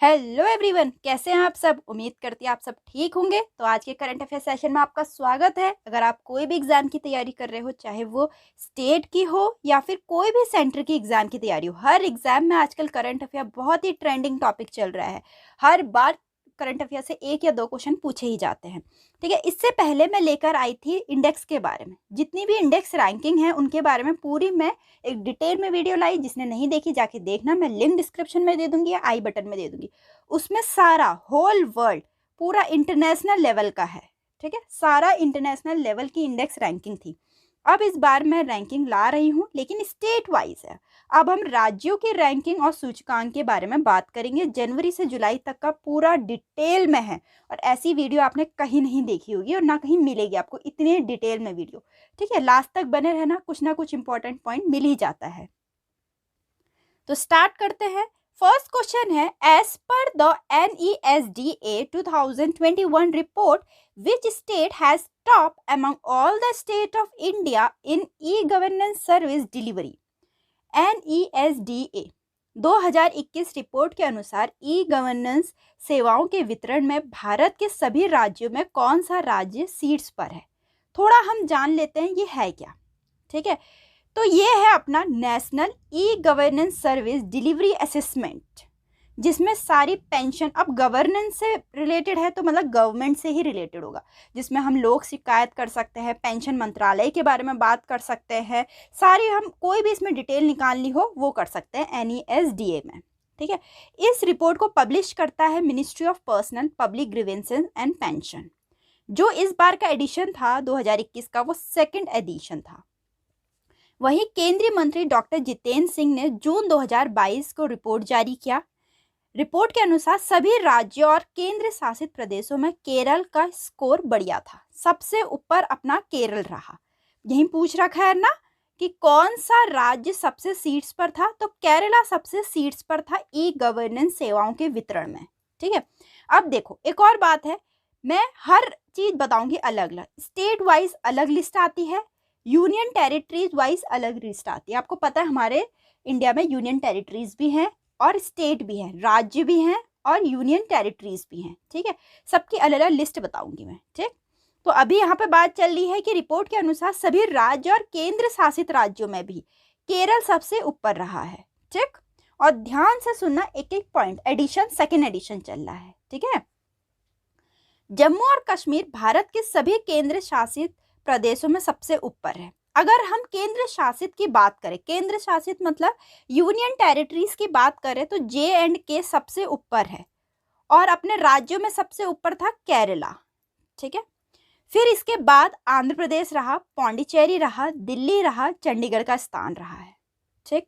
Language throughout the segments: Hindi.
हेलो एवरीवन, कैसे हैं आप सब। उम्मीद करती है आप सब ठीक होंगे। तो आज के करंट अफेयर सेशन में आपका स्वागत है। अगर आप कोई भी एग्जाम की तैयारी कर रहे हो, चाहे वो स्टेट की हो या फिर कोई भी सेंटर की एग्जाम की तैयारी हो, हर एग्जाम में आजकल करंट अफेयर बहुत ही ट्रेंडिंग टॉपिक चल रहा है। हर बार करंट अफेयर से एक या दो क्वेश्चन पूछे ही जाते हैं। ठीक है, इससे पहले मैं लेकर आई थी इंडेक्स के बारे में। जितनी भी इंडेक्स रैंकिंग है उनके बारे में पूरी मैं एक डिटेल में वीडियो लाई। जिसने नहीं देखी जाके देखना, मैं लिंक डिस्क्रिप्शन में दे दूंगी या आई बटन में दे दूंगी। उसमें सारा होल वर्ल्ड पूरा इंटरनेशनल लेवल का है। ठीक है, सारा इंटरनेशनल लेवल की इंडेक्स रैंकिंग थी। अब इस बार मैं रैंकिंग ला रही हूँ, लेकिन स्टेट वाइज है। अब हम राज्यों की रैंकिंग और सूचकांक के बारे में बात करेंगे। जनवरी से जुलाई तक का पूरा डिटेल में है, और ऐसी वीडियो आपने कहीं नहीं देखी होगी और ना कहीं मिलेगी आपको इतने डिटेल में वीडियो। ठीक है, लास्ट तक बने रहना, कुछ ना कुछ इंपॉर्टेंट पॉइंट मिल ही जाता है। तो स्टार्ट करते हैं। फर्स्ट क्वेश्चन है, एज पर the NESDA 2021 report, which state has top among all the state of India in e governance service delivery. NESDA 2021 report के अनुसार ई गवर्नेंस सेवाओं के वितरण में भारत के सभी राज्यों में कौन सा राज्य सीट्स पर है। थोड़ा हम जान लेते हैं ये है क्या। ठीक है, तो ये है अपना national e governance service delivery assessment, जिसमें सारी पेंशन, अब गवर्नेंस से रिलेटेड है तो मतलब गवर्नमेंट से ही रिलेटेड होगा, जिसमें हम लोग शिकायत कर सकते हैं, पेंशन मंत्रालय के बारे में बात कर सकते हैं, सारी हम कोई भी इसमें डिटेल निकालनी हो वो कर सकते हैं NESDA में। ठीक है, इस रिपोर्ट को पब्लिश करता है ministry of personnel public grievances and pension. जो इस बार का एडिशन था 2021 का, वो सेकेंड एडिशन था। वहीं केंद्रीय मंत्री डॉक्टर जितेंद्र सिंह ने जून 2022 को रिपोर्ट जारी किया। रिपोर्ट के अनुसार सभी राज्यों और केंद्र शासित प्रदेशों में केरल का स्कोर बढ़िया था। सबसे ऊपर अपना केरल रहा। यही पूछ रखा है ना कि कौन सा राज्य सबसे सीट्स पर था, तो केरला सबसे सीट्स पर था ई गवर्नेंस सेवाओं के वितरण में। ठीक है, अब देखो एक और बात है, मैं हर चीज बताऊंगी अलग अलग। स्टेट वाइज अलग लिस्ट आती है, यूनियन टेरिटरीज वाइज अलग लिस्ट आती है। आपको पता है हमारे इंडिया में यूनियन टेरिटरीज भी हैं और स्टेट भी हैं, राज्य भी हैं और यूनियन टेरिटरीज भी हैं। ठीक है, सबकी अलग अलग लिस्ट बताऊंगी मैं। ठीक, तो अभी यहाँ पे बात चल रही है कि रिपोर्ट के अनुसार सभी राज्य और केंद्र शासित राज्यों में भी केरल सबसे ऊपर रहा है। ठीक, और ध्यान से सुनना, एक एक पॉइंट। एडिशन सेकेंड एडिशन चल रहा है। ठीक है, जम्मू और कश्मीर भारत के सभी केंद्र शासित प्रदेशों में सबसे ऊपर है। अगर हम केंद्र शासित की बात करें, केंद्र शासित मतलब यूनियन टेरिटरीज की बात करें, तो J&K सबसे ऊपर है, और अपने राज्यों में सबसे ऊपर था केरला। ठीक है, फिर इसके बाद आंध्र प्रदेश रहा, पौंडीचेरी रहा, दिल्ली रहा, चंडीगढ़ का स्थान रहा है। ठीक,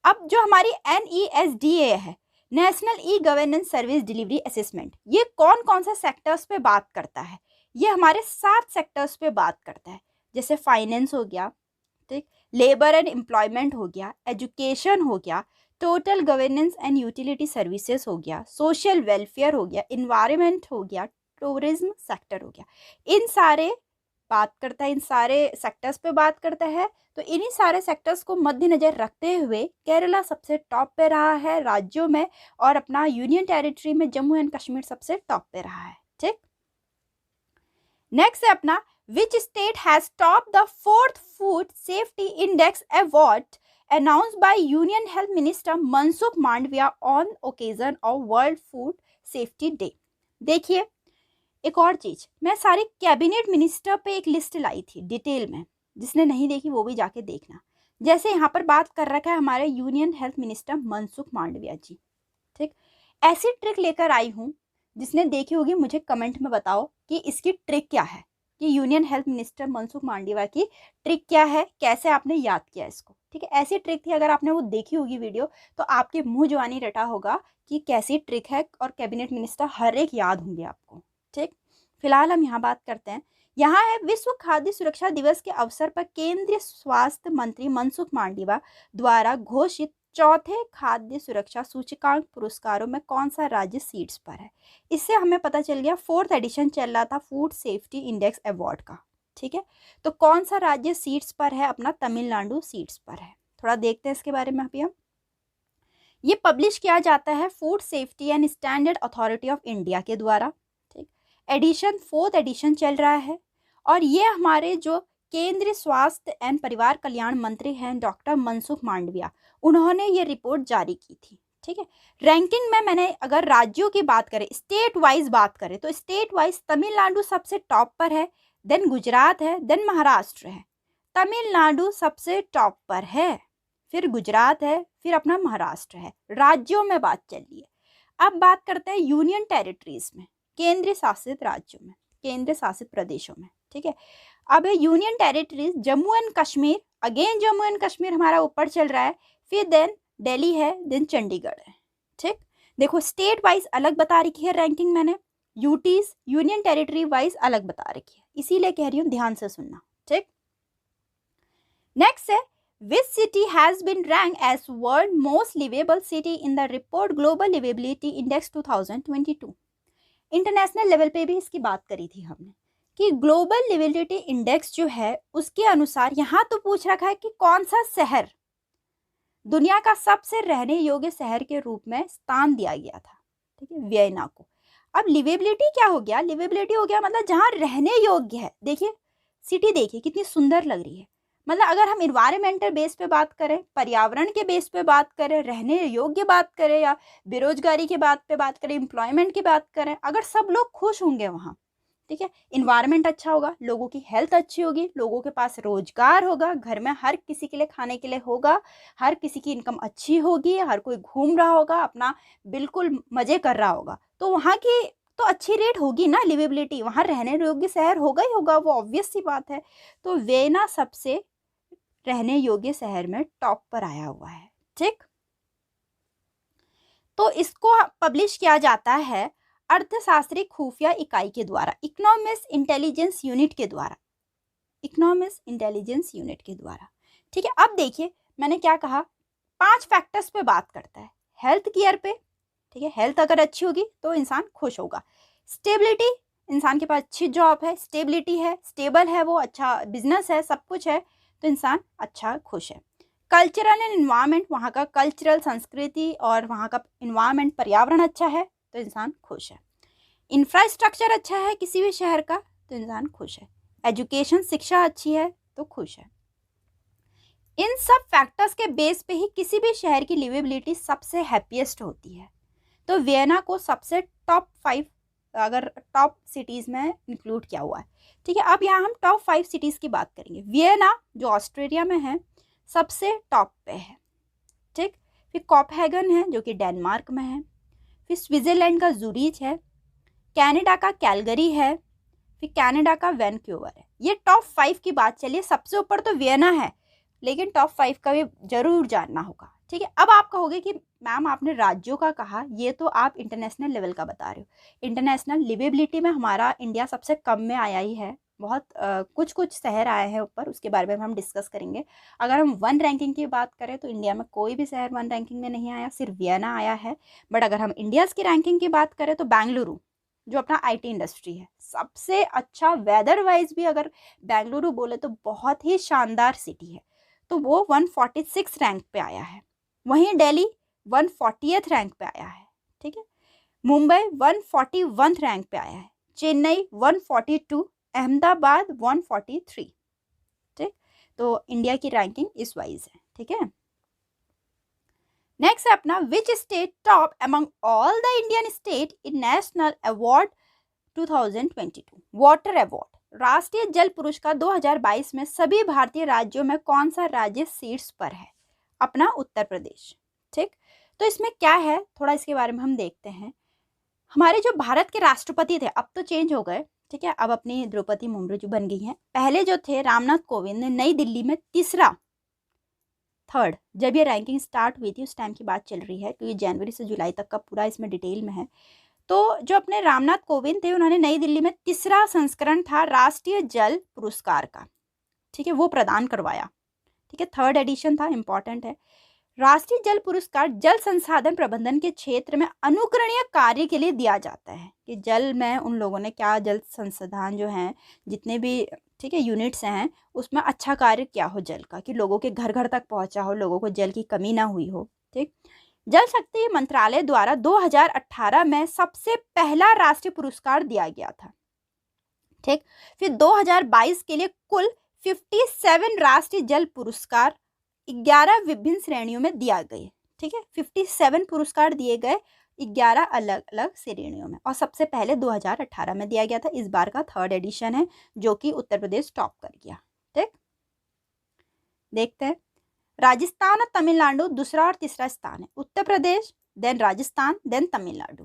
अब जो हमारी NESDA है, national e governance service delivery assessment, ये कौन कौन सा सेक्टर्स पे बात करता है। ये हमारे 7 सेक्टर्स पे बात करता है, जैसे फाइनेंस हो गया, ठीक, लेबर एंड एम्प्लॉयमेंट हो गया, एजुकेशन हो गया, total governance and utility services हो गया, सोशल वेलफेयर हो गया, इन्वायरमेंट हो गया, टूरिज्म सेक्टर हो गया। इन सारे बात करता है, इन सारे सेक्टर्स पे बात करता है। तो इन्हीं सारे सेक्टर्स को मद्देनजर रखते हुए केरला सबसे टॉप पे रहा है राज्यों में, और अपना यूनियन टेरिटरी में जम्मू एंड कश्मीर सबसे टॉप पे रहा है। ठीक, नेक्स्ट है अपना, विच state has top the 4th food safety index award announced by union health minister Mansukh Mandaviya on occasion of world food safety day. देखिए एक और चीज, मैं सारी कैबिनेट मिनिस्टर पे एक लिस्ट लाई थी डिटेल में, जिसने नहीं देखी वो भी जाके देखना। जैसे यहाँ पर बात कर रखा है हमारे union health minister Mansukh Mandaviya ji. ठीक, ऐसी ट्रिक लेकर आई हूँ, जिसने देखी होगी मुझे कमेंट में बताओ कि इसकी ट्रिक क्या है, कि union health minister Mansukh Mandaviya की ट्रिक क्या है, कैसे आपने याद किया इसको। ठीक है, ऐसी ट्रिक थी, अगर आपने वो देखी होगी वीडियो तो आपके मुंह जुबानी रटा होगा कि कैसी ट्रिक है, और कैबिनेट मिनिस्टर हर एक याद होंगे आपको। ठीक, फिलहाल हम यहाँ बात करते हैं। यहाँ है, विश्व खाद्य सुरक्षा दिवस के अवसर पर केंद्रीय स्वास्थ्य मंत्री मनसुख मांडविया द्वारा घोषित चौथे खाद्य सुरक्षा सूचकांक पुरस्कारों में कौन सा राज्य सीट्स पर है। इससे हमें पता चल गया 4th एडिशन चल रहा था फूड सेफ्टी इंडेक्स अवार्ड का। ठीक है, तो कौन सा राज्य सीट्स पर है, अपना तमिलनाडु सीट्स पर है। थोड़ा देखते हैं इसके बारे में अभी हम। ये पब्लिश किया जाता है food safety and standard authority of India के द्वारा। ठीक, एडिशन 4th एडिशन चल रहा है। और ये हमारे जो केंद्रीय स्वास्थ्य एवं परिवार कल्याण मंत्री हैं डॉक्टर मनसुख मांडविया, उन्होंने ये रिपोर्ट जारी की थी। ठीक है, रैंकिंग में मैंने अगर राज्यों की बात करें, स्टेट वाइज बात करें, तो स्टेट वाइज तमिलनाडु सबसे टॉप पर है, देन गुजरात है, देन महाराष्ट्र है। तमिलनाडु सबसे टॉप पर है, फिर गुजरात है, फिर अपना महाराष्ट्र है। राज्यों में बात चल रही है। अब बात करते हैं यूनियन टेरिटरीज में, केंद्र शासित राज्यों में, केंद्र शासित प्रदेशों में। ठीक है, अब है union territories, Jammu and Kashmir, again Jammu and Kashmir हमारा ऊपर चल रहा है, फिर देन दिल्ली है, देन चंडीगढ़ है। ठीक, देखो स्टेट वाइज अलग बता रखी है रैंकिंग मैंने, यूटीज यूनियन टेरिटरी वाइज अलग बता रखी है, इसीलिए कह रही हूँ ध्यान से सुनना। ठीक, नेक्स्ट है which city has been ranked as world most livable city in the report Global Livability Index 2022। International level पे भी इसकी बात करी थी हमने कि ग्लोबल लिविलिटी इंडेक्स जो है उसके अनुसार यहाँ तो पूछ रखा है कि कौन सा शहर दुनिया का सबसे रहने योग्य शहर के रूप में स्थान दिया गया था। ठीक है, वियना को। अब लिवेबिलिटी क्या हो गया, लिवेबिलिटी हो गया मतलब जहाँ रहने योग्य है। देखिए सिटी देखिए कितनी सुंदर लग रही है, मतलब अगर हम इन्वायरमेंटल बेस पे बात करें, पर्यावरण के बेस पे बात करें, रहने योग्य बात करें, या बेरोजगारी के बात पे बात करें, एम्प्लॉयमेंट की बात करें, अगर सब लोग खुश होंगे वहाँ, ठीक है, इन्वायरमेंट अच्छा होगा, लोगों की हेल्थ अच्छी होगी, लोगों के पास रोजगार होगा, घर में हर किसी के लिए खाने के लिए होगा, हर किसी की इनकम अच्छी होगी, हर कोई घूम रहा होगा, अपना बिल्कुल मजे कर रहा होगा, तो वहाँ की तो अच्छी रेट होगी ना लिवेबिलिटी, वहाँ रहने योग्य शहर होगा ही होगा, वो ऑब्वियस सी बात है। तो वियना सबसे रहने योग्य शहर में टॉप पर आया हुआ है। ठीक, तो इसको पब्लिश किया जाता है अर्थशास्त्री खुफिया इकाई के द्वारा, इकोनॉमिक्स इंटेलिजेंस यूनिट के द्वारा, इकोनॉमिक्स इंटेलिजेंस यूनिट के द्वारा। ठीक है, अब देखिए मैंने क्या कहा, 5 फैक्टर्स पे बात करता है, हेल्थ केयर पे। ठीक है, हेल्थ अगर अच्छी होगी तो इंसान खुश होगा। स्टेबिलिटी, इंसान के पास अच्छी जॉब है, स्टेबिलिटी है, स्टेबल है, वो अच्छा बिजनेस है, सब कुछ है, तो इंसान अच्छा खुश है। कल्चरल एंड इन्वायरमेंट, वहाँ का कल्चरल संस्कृति और वहाँ का इन्वायरमेंट पर्यावरण अच्छा है तो इंसान खुश है। इंफ्रास्ट्रक्चर अच्छा है किसी भी शहर का तो इंसान खुश है। एजुकेशन, शिक्षा अच्छी है तो खुश है। इन सब फैक्टर्स के बेस पे ही किसी भी शहर की लिवेबिलिटी सबसे हैप्पीएस्ट होती है। तो वियना को सबसे टॉप 5 अगर टॉप सिटीज़ में इंक्लूड किया हुआ है। ठीक है, अब यहाँ हम टॉप 5 सिटीज़ की बात करेंगे। वियना जो ऑस्ट्रेलिया में है सबसे टॉप पे है। ठीक, फिर कोपेनहेगन है जो कि डेनमार्क में है, फिर स्विट्जरलैंड का जूरिच है, कनाडा का कैलगरी है, फिर कनाडा का वैनक्यूवर है। ये टॉप 5 की बात चलिए, सबसे ऊपर तो वियना है, लेकिन टॉप 5 का भी जरूर जानना होगा। ठीक है, अब आप कहोगे कि मैम आपने राज्यों का कहा, ये तो आप इंटरनेशनल लेवल का बता रहे हो। इंटरनेशनल लिवेबिलिटी में हमारा इंडिया सबसे कम में आया ही है, बहुत कुछ कुछ शहर आए हैं ऊपर, उसके बारे में हम डिस्कस करेंगे। अगर हम 1 रैंकिंग की बात करें तो इंडिया में कोई भी शहर 1 रैंकिंग में नहीं आया, सिर्फ वियना आया है। बट अगर हम इंडियाज़ की रैंकिंग की बात करें तो बेंगलुरु जो अपना IT इंडस्ट्री है सबसे अच्छा, वेदर वाइज भी अगर बेंगलुरु बोले तो बहुत ही शानदार सिटी है, तो वो 146 रैंक पे आया है। वहीं दिल्ली 140th रैंक पे आया है। ठीक है, मुंबई 141 रैंक पे आया है, चेन्नई 142, अहमदाबाद 143। ठीक, तो इंडिया की रैंकिंग इस वाइज है। ठीक है, नेक्स्ट है अपना which state top among all the Indian state in national award 2022 water award. राष्ट्रीय जल पुरस्कार 2022 में सभी भारतीय राज्यों में कौन सा राज्य शीर्ष पर है? अपना उत्तर प्रदेश। ठीक, तो इसमें क्या है थोड़ा इसके बारे में हम देखते हैं। हमारे जो भारत के राष्ट्रपति थे अब तो चेंज हो गए, ठीक है, अब अपनी द्रौपदी मुर्मू जो बन गई हैं। पहले जो थे रामनाथ कोविंद ने नई दिल्ली में थर्ड, जब ये रैंकिंग स्टार्ट हुई थी उस टाइम की बात चल रही है, क्योंकि जनवरी से जुलाई तक का पूरा इसमें डिटेल में है। तो जो अपने रामनाथ कोविंद थे उन्होंने नई दिल्ली में 3रा संस्करण था राष्ट्रीय जल पुरस्कार का, ठीक है, वो प्रदान करवाया। ठीक है, 3rd एडिशन था, इंपॉर्टेंट है। राष्ट्रीय जल पुरस्कार जल संसाधन प्रबंधन के क्षेत्र में अनुकरणीय कार्य के लिए दिया जाता है कि जल में उन लोगों ने क्या, जल संसाधन जो हैं जितने भी, ठीक है, यूनिट्स हैं उसमें अच्छा कार्य क्या हो जल का, कि लोगों के घर घर तक पहुंचा हो, लोगों को जल की कमी ना हुई हो। ठीक, जल शक्ति मंत्रालय द्वारा 2018 में सबसे पहला राष्ट्रीय पुरस्कार दिया गया था। ठीक, फिर 2022 के लिए कुल 57 राष्ट्रीय जल पुरस्कार 11 विभिन्न श्रेणियों में दिया गए। ठीक है, 57 पुरस्कार दिए गए 11 अलग अलग श्रेणियों में, और सबसे पहले 2018 में दिया गया था। इस बार का 3rd एडिशन है जो कि उत्तर प्रदेश टॉप कर गया। ठीक, देखते हैं। राजस्थान और तमिलनाडु दूसरा और तीसरा स्थान है। Uttar Pradesh, then Rajasthan, then Tamil Nadu.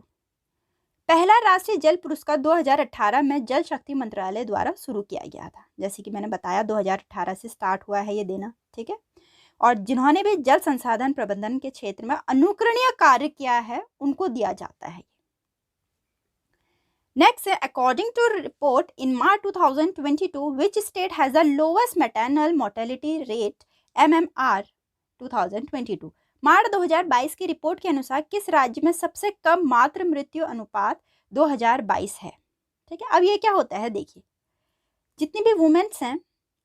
पहला राष्ट्रीय जल पुरस्कार 2018 में जल शक्ति मंत्रालय द्वारा शुरू किया गया था। जैसे कि मैंने बताया 2018 से स्टार्ट हुआ है ये देना। ठीक है, और जिन्होंने भी जल संसाधन प्रबंधन के क्षेत्र में अनुकरणीय कार्य किया है उनको दिया जाता है। नेक्स्ट है, according to report in March 2022 which state has the lowest maternal mortality rate MMR 2022। March 2022 की रिपोर्ट के अनुसार किस राज्य में सबसे कम मातृ मृत्यु अनुपात 2022 है। ठीक है, अब ये क्या होता है, देखिए, जितनी भी वुमेन्स हैं,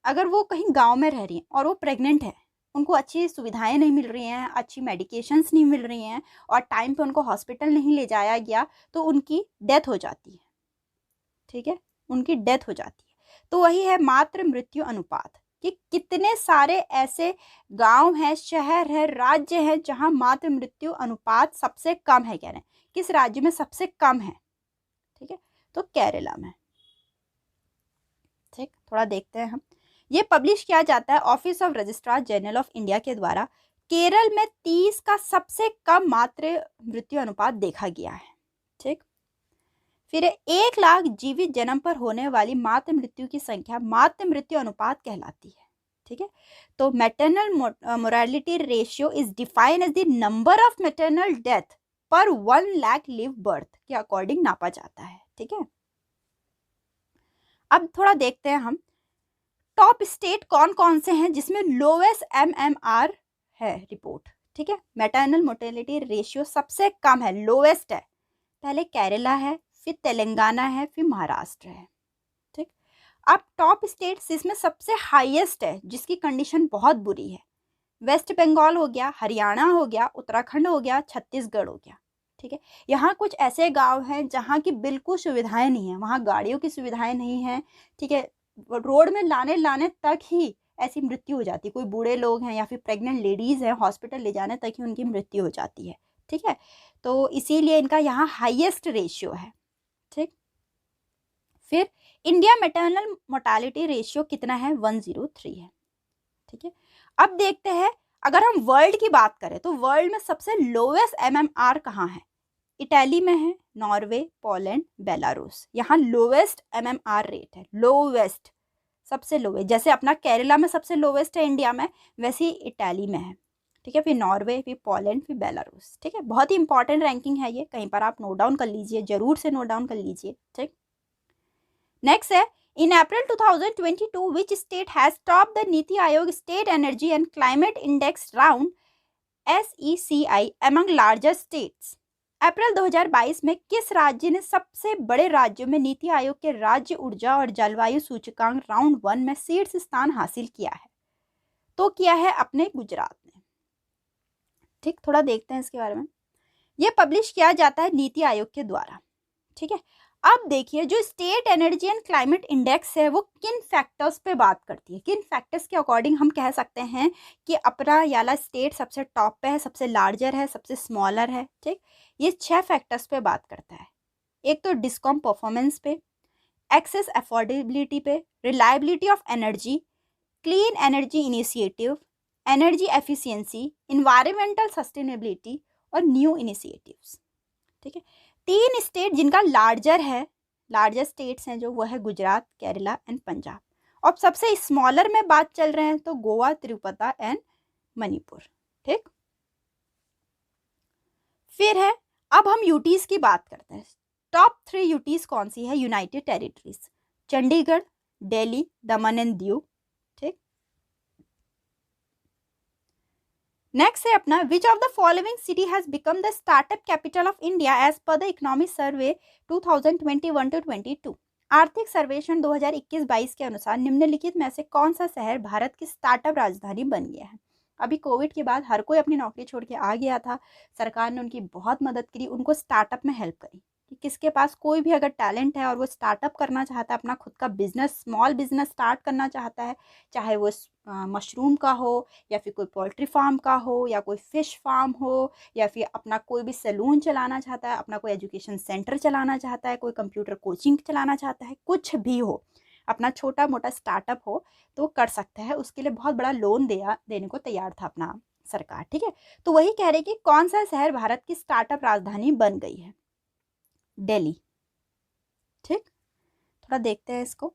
अगर वो कहीं गांव में रह रही हैं और वो प्रेग्नेंट है, उनको अच्छी सुविधाएं नहीं मिल रही हैं, अच्छी मेडिकेशंस नहीं मिल रही हैं, और टाइम पे उनको हॉस्पिटल नहीं ले जाया गया, तो उनकी डेथ हो जाती है। ठीक है, उनकी डेथ हो जाती है। तो वही है मातृ मृत्यु अनुपात, कि कितने सारे ऐसे गांव हैं, शहर है, राज्य है जहां मातृ मृत्यु अनुपात सबसे कम है। कह रहे हैं किस राज्य में सबसे कम है। ठीक है, तो केरला में। ठीक, थोड़ा देखते हैं हम। ये पब्लिश किया जाता है office of registrar general of India के द्वारा। केरल में 30 का सबसे कम मातृ मृत्यु अनुपात देखा गया है। ठीक, फिर 1 लाख जीवित जन्म पर होने वाली मातृ मृत्यु की संख्या मातृ मृत्यु अनुपात कहलाती है। ठीक है, तो maternal mortality ratio is defined as the number of maternal death per 1 lakh live birth के अकॉर्डिंग नापा जाता है। ठीक है, अब थोड़ा देखते हैं हम टॉप स्टेट कौन कौन से हैं जिसमें लोवेस्ट MMR है रिपोर्ट। ठीक है, मैटरनल मोर्टेलिटी रेशियो सबसे कम है, लोवेस्ट है। पहले केरला है, फिर तेलंगाना है, फिर महाराष्ट्र है। ठीक, अब टॉप स्टेट्स इसमें सबसे हाईएस्ट है जिसकी कंडीशन बहुत बुरी है। वेस्ट बंगाल हो गया, हरियाणा हो गया, उत्तराखंड हो गया, छत्तीसगढ़ हो गया। ठीक है, यहाँ कुछ ऐसे गांव हैं जहाँ की बिल्कुल सुविधाएं नहीं है, वहाँ गाड़ियों की सुविधाएं नहीं है। ठीक है, रोड में लाने तक ही ऐसी मृत्यु हो जाती है। कोई बूढ़े लोग हैं या फिर प्रेग्नेंट लेडीज हैं, हॉस्पिटल ले जाने तक ही उनकी मृत्यु हो जाती है। ठीक है, तो इसीलिए इनका यहाँ हाईएस्ट रेशियो है। ठीक, फिर इंडिया मैटरनल मोर्टेलिटी रेशियो कितना है, 103 है। ठीक है, अब देखते हैं अगर हम वर्ल्ड की बात करें तो वर्ल्ड में सबसे लोवेस्ट MMR कहाँ है। इटली में है, नॉर्वे, पोलैंड, बेलारूस। यहाँ लोवेस्ट MMR रेट है, लोवेस्ट, सबसे लोवेस्ट। जैसे अपना केरला में सबसे लोवेस्ट है इंडिया में, वैसे ही इटली में है। ठीक है, फिर नॉर्वे, फिर पोलैंड, फिर बेलारूस। ठीक है, बहुत ही इंपॉर्टेंट रैंकिंग है ये, कहीं पर आप नोट डाउन कर लीजिए, जरूर से नोट डाउन कर लीजिए। ठीक, नेक्स्ट है, in April 2022 which state has top the NITI Aayog state energy and climate index round SECI among larger states. अप्रैल 2022 में किस राज्य ने सबसे बड़े राज्यों में नीति आयोग के राज्य ऊर्जा और जलवायु सूचकांक राउंड 1 में शीर्ष स्थान हासिल किया है? तो किया है अपने गुजरात ने। ठीक, थोड़ा देखते हैं इसके बारे में। यह पब्लिश किया जाता है नीति आयोग के द्वारा। ठीक है, अब देखिए जो state energy and climate index है वो किन फैक्टर्स पे बात करती है, किन फैक्टर्स के अकॉर्डिंग हम कह सकते हैं कि अपना याला स्टेट सबसे टॉप पे है, सबसे लार्जर है, सबसे स्मॉलर है। ठीक, ये 6 फैक्टर्स पे बात करता है। एक तो डिस्कॉम परफॉर्मेंस पे, एक्सेस अफोर्डेबिलिटी पे, reliability of energy, clean energy initiative, energy efficiency, environmental sustainability और न्यू इनिशिएटिव्स। ठीक है, 3 स्टेट जिनका लार्जर है, लार्जर स्टेट्स हैं जो, वो है गुजरात, केरला एंड पंजाब। और सबसे स्मॉलर में बात चल रहे हैं तो गोवा, त्रिपुरा एंड मणिपुर। ठीक, फिर है, अब हम यूटीज की बात करते हैं। टॉप 3 यूटीज कौन सी है? United territories, Chandigarh, Delhi, Daman and Diu. ठीक, नेक्स्ट है अपना, which of the following city has become the startup capital of India as पर द इकोनॉमिक सर्वे 2021-22। आर्थिक सर्वेक्षण 2021-22 के अनुसार निम्नलिखित में से कौन सा शहर भारत की स्टार्टअप राजधानी बन गया है? अभी कोविड के बाद हर कोई अपनी नौकरी छोड़ के आ गया था, सरकार ने उनकी बहुत मदद करी, उनको स्टार्टअप में हेल्प करी कि किसके पास कोई भी अगर टैलेंट है और वो स्टार्टअप करना चाहता है, अपना खुद का बिजनेस, स्मॉल बिजनेस स्टार्ट करना चाहता है, चाहे वो मशरूम का हो या फिर कोई पोल्ट्री फार्म का हो या कोई फिश फार्म हो या फिर अपना कोई भी सैलून चलाना चाहता है, अपना कोई एजुकेशन सेंटर चलाना चाहता है, कोई कंप्यूटर कोचिंग चलाना चाहता है, कुछ भी हो, अपना छोटा मोटा स्टार्टअप हो तो कर सकता है। उसके लिए बहुत बड़ा लोन देने को तैयार था अपना सरकार। ठीक है, तो वही कह रहे कि कौन सा शहर भारत की स्टार्टअप राजधानी बन गई है? दिल्ली। ठीक, थोड़ा देखते हैं इसको।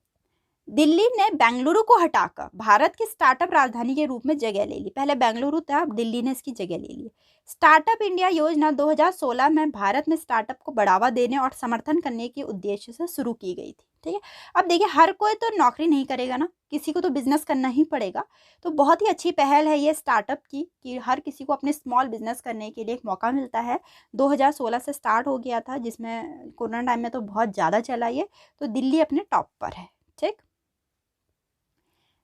दिल्ली ने बेंगलुरु को हटाकर भारत की स्टार्टअप राजधानी के रूप में जगह ले ली। पहले बेंगलुरु था, अब दिल्ली ने इसकी जगह ले ली। स्टार्टअप इंडिया योजना 2016 में भारत में स्टार्टअप को बढ़ावा देने और समर्थन करने के उद्देश्य से शुरू की गई थी। ठीक है, अब देखिए हर कोई तो नौकरी नहीं करेगा ना, किसी को तो बिजनेस करना ही पड़ेगा। तो बहुत ही अच्छी पहल है ये स्टार्टअप की कि हर किसी को अपने स्मॉल बिजनेस करने के लिए एक मौका मिलता है। 2016 से स्टार्ट हो गया था, जिसमें कोरोना टाइम में तो बहुत ज़्यादा चला ये। तो दिल्ली अपने टॉप पर है। ठीक,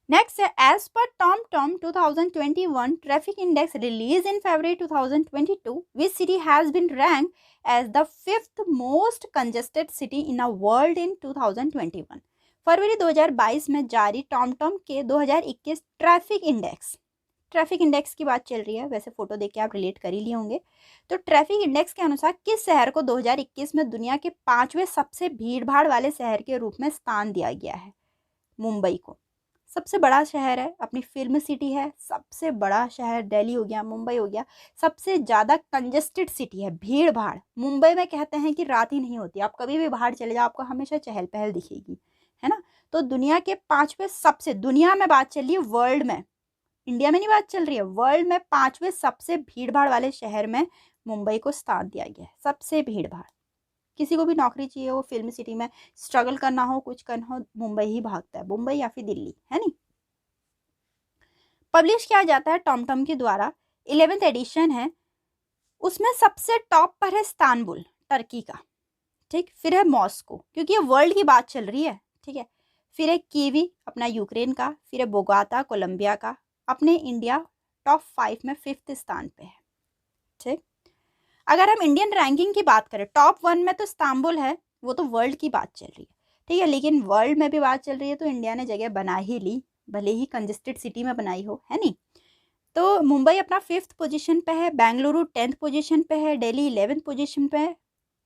नेक्स्ट है, as per TomTom 2021 traffic index release in February 2022, which city has been rank as the 5th most congested city in a world in 2021। फरवरी 2022 में जारी TomTom के 2021 ट्रैफिक इंडेक्स की बात चल रही है, वैसे फोटो देख के आप रिलेट कर ही लिए होंगे। तो ट्रैफिक इंडेक्स के अनुसार किस शहर को 2021 में दुनिया के 5वें सबसे भीड़ भाड़ वाले शहर के रूप में स्थान दिया गया है? मुंबई को। सबसे बड़ा शहर है, अपनी फिल्म सिटी है, सबसे बड़ा शहर दिल्ली हो गया, मुंबई हो गया। सबसे ज़्यादा कंजेस्टेड सिटी है, भीड़ भाड़। मुंबई में कहते हैं कि रात ही नहीं होती, आप कभी भी बाहर चले जाओ आपको हमेशा चहल पहल दिखेगी, है ना। तो दुनिया के 5वें सबसे, दुनिया में बात चल रही है, वर्ल्ड में, इंडिया में नहीं बात चल रही है, वर्ल्ड में 5वें सबसे भीड़ भाड़ वाले शहर में मुंबई को स्थान दिया गया है। सबसे भीड़ भाड़, किसी को भी नौकरी चाहिए हो, फिल्म सिटी में स्ट्रगल करना हो, कुछ करना हो, मुंबई ही भागता है, मुंबई या फिर दिल्ली, है नहीं। पब्लिश किया जाता है TomTom के द्वारा, 11th एडिशन है, उसमें सबसे टॉप पर है इस्तांबुल, टर्की का। ठीक, फिर है मॉस्को, क्योंकि ये वर्ल्ड की बात चल रही है। ठीक है, फिर है कीवी, अपना यूक्रेन का, फिर है बोगोता, कोलंबिया का। अपने इंडिया टॉप 5 में 5th स्थान पे है। ठीक, अगर हम इंडियन रैंकिंग की बात करें, टॉप 1 में तो इस्तांबुल है, वो तो वर्ल्ड की बात चल रही है। ठीक है, लेकिन वर्ल्ड में भी बात चल रही है तो इंडिया ने जगह बना ही ली, भले ही कंजेस्टेड सिटी में बनाई हो, है नहीं। तो मुंबई अपना 5th पोजीशन पे है, बेंगलुरु 10th पोजीशन पे है, दिल्ली 11th पोजीशन पे है,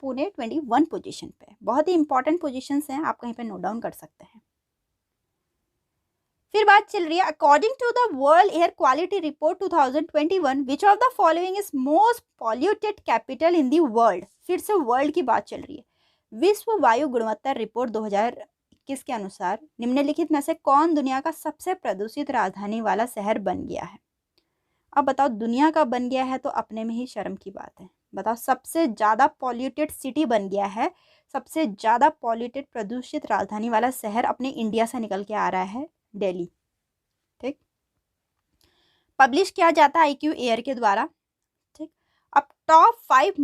पुणे 21 पोजीशन पे है। बहुत ही इंपॉर्टेंट पोजीशंस हैं, आप कहीं पे नोट डाउन कर सकते हैं। फिर बात चल रही है, according to the world air quality report 2021, which of the following is most polluted capital in the world. फिर से वर्ल्ड की बात चल रही है। विश्व वायु गुणवत्ता रिपोर्ट 2021 के अनुसार निम्नलिखित में से कौन दुनिया का सबसे प्रदूषित राजधानी वाला शहर बन गया है? अब बताओ, दुनिया का बन गया है तो अपने में ही शर्म की बात है। बताओ, सबसे ज़्यादा पॉल्यूटेड सिटी बन गया है, सबसे ज़्यादा पॉल्यूटेड प्रदूषित राजधानी वाला शहर अपने इंडिया से निकल के आ रहा है, दिल्ली। ठीक, पब्लिश किया जाता है IQ एयर के द्वारा। ठीक, अब top 5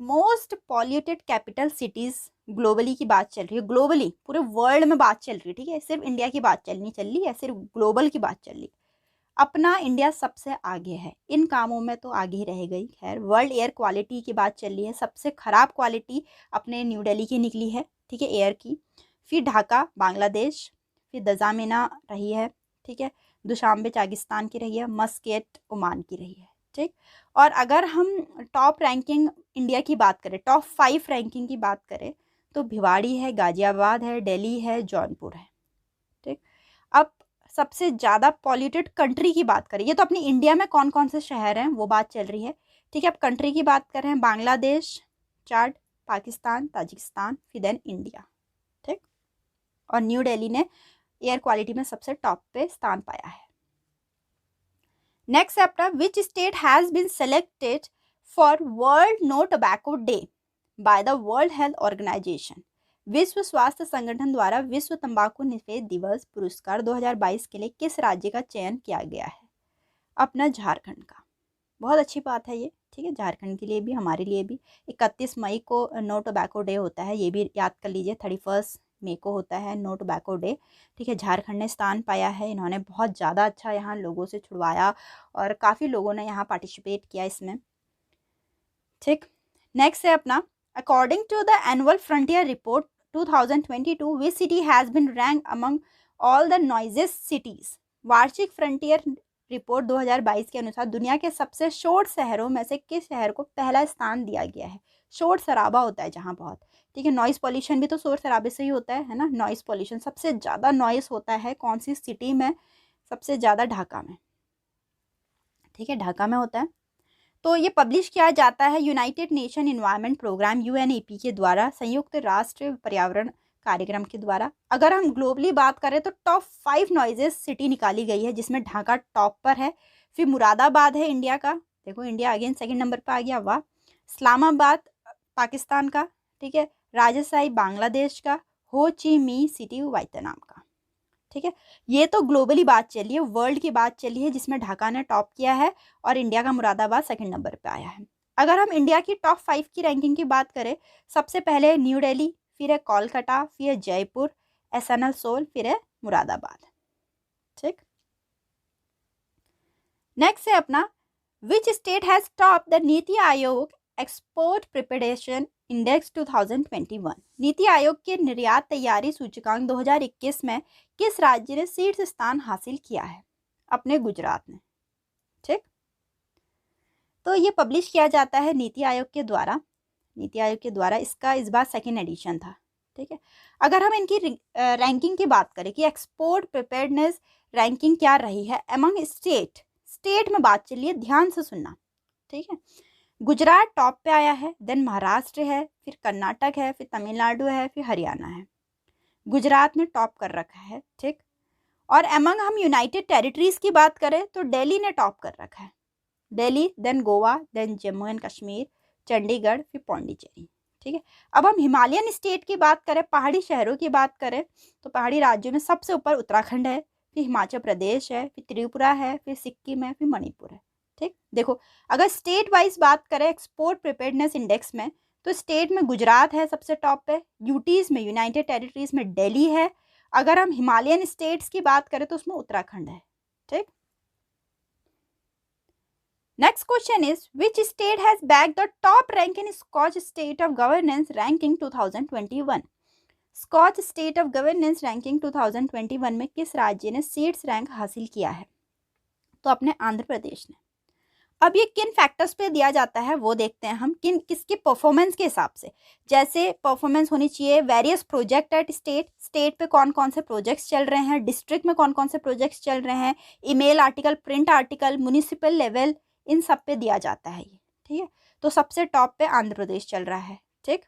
most polluted capital cities globally की बात चल रही है, ग्लोबली पूरे वर्ल्ड में बात चल रही है। ठीक है, सिर्फ इंडिया की बात चल रही है, सिर्फ ग्लोबल की बात चल रही है। अपना इंडिया सबसे आगे है, इन कामों में तो आगे ही रहेगा ही। खैर, वर्ल्ड एयर क्वालिटी की बात चल रही है, सबसे खराब क्वालिटी अपने न्यू दिल्ली की निकली है। ठीक है, एयर की। फिर ढाका बांग्लादेश, फिर दजामिना रही है। ठीक है, दुशांबे पाकिस्तान की रही है, मस्केट ओमान की रही है। ठीक, और अगर हम टॉप रैंकिंग इंडिया की बात करें, टॉप 5 रैंकिंग की बात करें, तो भिवाड़ी है, गाजियाबाद है, दिल्ली है, जौनपुर है। ठीक, अब सबसे ज़्यादा पॉल्यूटेड कंट्री की बात करें, ये तो अपनी इंडिया में कौन कौन से शहर हैं वो बात चल रही है। ठीक है, अब कंट्री की बात कर रहे हैं, बांग्लादेश, चाड, पाकिस्तान, ताजिकिस्तान, फिर देन इंडिया। ठीक, और न्यू दिल्ली ने एयर क्वालिटी में सबसे टॉप पे स्थान पाया है। Next chapter, which state has been selected for world no tobacco day by the world health organisation. विश्व स्वास्थ्य संगठन द्वारा विश्व तंबाकू निषेध दिवस पुरस्कार 2022 के लिए किस राज्य का चयन किया गया है? अपना झारखंड का। बहुत अच्छी बात है ये। ठीक है, झारखंड के लिए भी, हमारे लिए भी। 31 मई को नो टोबैको डे होता है, ये भी याद कर लीजिए। 31 मई को होता है नो टोबैको डे। ठीक है, झारखंड ने स्थान पाया है, इन्होंने बहुत ज़्यादा अच्छा यहाँ लोगों से छुड़वाया और काफ़ी लोगों ने यहाँ पार्टिसिपेट किया इसमें। ठीक, नेक्स्ट है अपना, according to the annual frontier report 2022 which city has been ranked among all the noisiest cities. वार्षिक फ्रंटियर रिपोर्ट 2022 के अनुसार दुनिया के सबसे शोर शहरों में से किस शहर को पहला स्थान दिया गया है? शोर शराबा होता है जहाँ बहुत, ठीक है, नॉइज़ पॉल्यूशन भी तो शोर शराबे से ही होता है ना। नॉइज़ पॉल्यूशन सबसे ज़्यादा नॉइज़ होता है कौन सी सिटी में? सबसे ज़्यादा ढाका में। ठीक है, ढाका में होता है। तो ये पब्लिश किया जाता है united nation environment programme UNEP के द्वारा, संयुक्त राष्ट्र पर्यावरण कार्यक्रम के द्वारा। अगर हम ग्लोबली बात करें तो टॉप 5 नॉइजेस सिटी निकाली गई है जिसमें ढाका टॉप पर है, फिर मुरादाबाद है इंडिया का, देखो इंडिया अगेन सेकंड नंबर पर आ गया, वाह। इस्लामाबाद पाकिस्तान का, ठीक है, राजशाही बांग्लादेश का, हो ची मिन्ह सिटी वियतनाम का। ठीक है, ये तो ग्लोबली बात चली है, वर्ल्ड की बात चली है जिसमें ढाका ने टॉप किया है और इंडिया का मुरादाबाद सेकंड नंबर पे आया है। अगर हम इंडिया की टॉप 5 की रैंकिंग की बात करें, सबसे पहले न्यू दिल्ली, फिर है कोलकाता, फिर है जयपुर, आसनसोल, फिर है मुरादाबाद। ठीक, नेक्स्ट है अपना, विच state has top the NITI आयोग export preparation index 2021। NITI Aayog के निर्यात तैयारी सूचकांक 2021 में किस राज्य ने शीर्ष स्थान हासिल किया है? अपने गुजरात ने। ठीक, तो ये पब्लिश किया जाता है नीति आयोग के द्वारा, नीति आयोग के द्वारा, इसका इस बार सेकेंड एडिशन था। ठीक है, अगर हम इनकी रैंकिंग की बात करें कि एक्सपोर्ट प्रिपेयर्डनेस रैंकिंग क्या रही है अमंग स्टेट, स्टेट में बात चलिए, ध्यान से सुनना। ठीक है, गुजरात टॉप पे आया है, देन महाराष्ट्र है, फिर कर्नाटक है, फिर तमिलनाडु है, फिर हरियाणा है। गुजरात ने टॉप कर रखा है। ठीक, और अमंग हम यूनाइटेड टेरिटरीज की बात करें तो दिल्ली ने टॉप कर रखा है, Delhi, then Goa, then Jammu and Kashmir, Chandigarh, फिर पौंडीचेरी। ठीक है, अब हम हिमालयन स्टेट की बात करें, पहाड़ी शहरों की बात करें तो पहाड़ी राज्यों में सबसे ऊपर उत्तराखंड है, फिर हिमाचल प्रदेश है, फिर त्रिपुरा है, फिर सिक्किम है, फिर मणिपुर है। ठीक, देखो अगर स्टेट वाइज बात करें एक्सपोर्ट प्रिपेयर्डनेस इंडेक्स में तो स्टेट में गुजरात है सबसे टॉप पे, यूटीज में यूनाइटेड टेरिटरीज में दिल्ली है, अगर हम हिमालयन स्टेट्स की बात करें तो उसमें उत्तराखंड है। ठीक, next question is which state has bag the top rank in Skoch state of governance ranking 2021। Skoch state of governance ranking 2021 में किस राज्य ने शीर्ष रैंक हासिल किया है? तो अपने आंध्र प्रदेश ने। अब ये किन फैक्टर्स पे दिया जाता है वो देखते हैं हम, किन किसके परफॉर्मेंस के हिसाब से। जैसे परफॉर्मेंस होनी चाहिए various project at state, state पे कौन कौन से प्रोजेक्ट्स चल रहे हैं, डिस्ट्रिक्ट में कौन कौन से प्रोजेक्ट्स चल रहे हैं, email article, print article, municipal level, इन सब पे दिया जाता है ये। ठीक है, तो सबसे टॉप पे आंध्र प्रदेश चल रहा है। ठीक,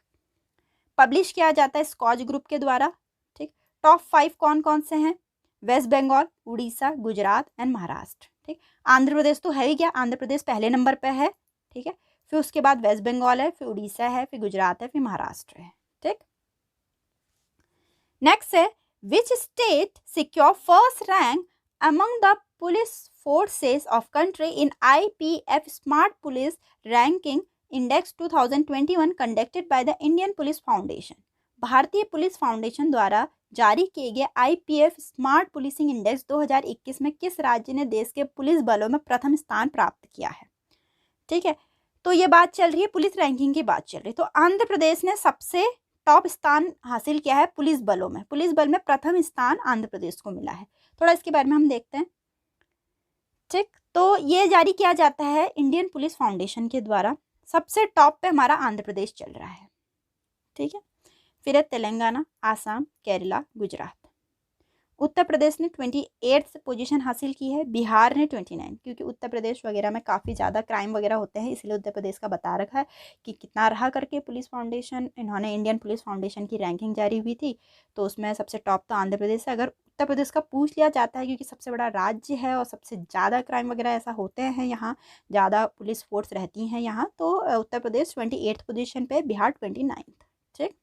पब्लिश किया जाता है स्कॉच ग्रुप के द्वारा। ठीक, टॉप 5 कौन कौन से हैं? West Bengal, Orissa, Gujarat and Maharashtra. ठीक, आंध्र प्रदेश तो है ही क्या, आंध्र प्रदेश पहले नंबर पे है। ठीक है, फिर उसके बाद वेस्ट बंगाल है, फिर उड़ीसा है, फिर गुजरात है, फिर महाराष्ट्र है। ठीक, नेक्स्ट है which state secure first rank among the police forces of country in IPF smart police ranking index 2021 conducted by the Indian police foundation. भारतीय पुलिस फाउंडेशन द्वारा जारी किए गए IPF स्मार्ट पुलिसिंग इंडेक्स 2021 में किस राज्य ने देश के पुलिस बलों में प्रथम स्थान प्राप्त किया है? ठीक है, तो ये बात चल रही है पुलिस रैंकिंग की बात चल रही है, तो आंध्र प्रदेश ने सबसे टॉप स्थान हासिल किया है पुलिस बलों में, पुलिस बल में प्रथम स्थान आंध्र प्रदेश को मिला है। थोड़ा इसके बारे में हम देखते हैं। ठीक, तो ये जारी किया जाता है इंडियन पुलिस फाउंडेशन के द्वारा, सबसे टॉप पे हमारा आंध्र प्रदेश चल रहा है। ठीक है, फिर है तेलंगाना, आसाम, केरला, गुजरात। उत्तर प्रदेश ने 28th पोजीशन हासिल की है, बिहार ने 29, क्योंकि उत्तर प्रदेश वगैरह में काफ़ी ज़्यादा क्राइम वगैरह होते हैं इसलिए उत्तर प्रदेश का बता रखा है कि कितना रहा करके पुलिस फाउंडेशन, इन्होंने इंडियन पुलिस फाउंडेशन की रैंकिंग जारी हुई थी तो उसमें सबसे टॉप तो आंध्र प्रदेश है। अगर उत्तर प्रदेश का पूछ लिया जाता है क्योंकि सबसे बड़ा राज्य है और सबसे ज़्यादा क्राइम वगैरह ऐसा होते हैं यहाँ, ज़्यादा पुलिस फोर्स रहती हैं यहाँ, तो उत्तर प्रदेश 28th पोजीशन पे, बिहार 29th। ठीक,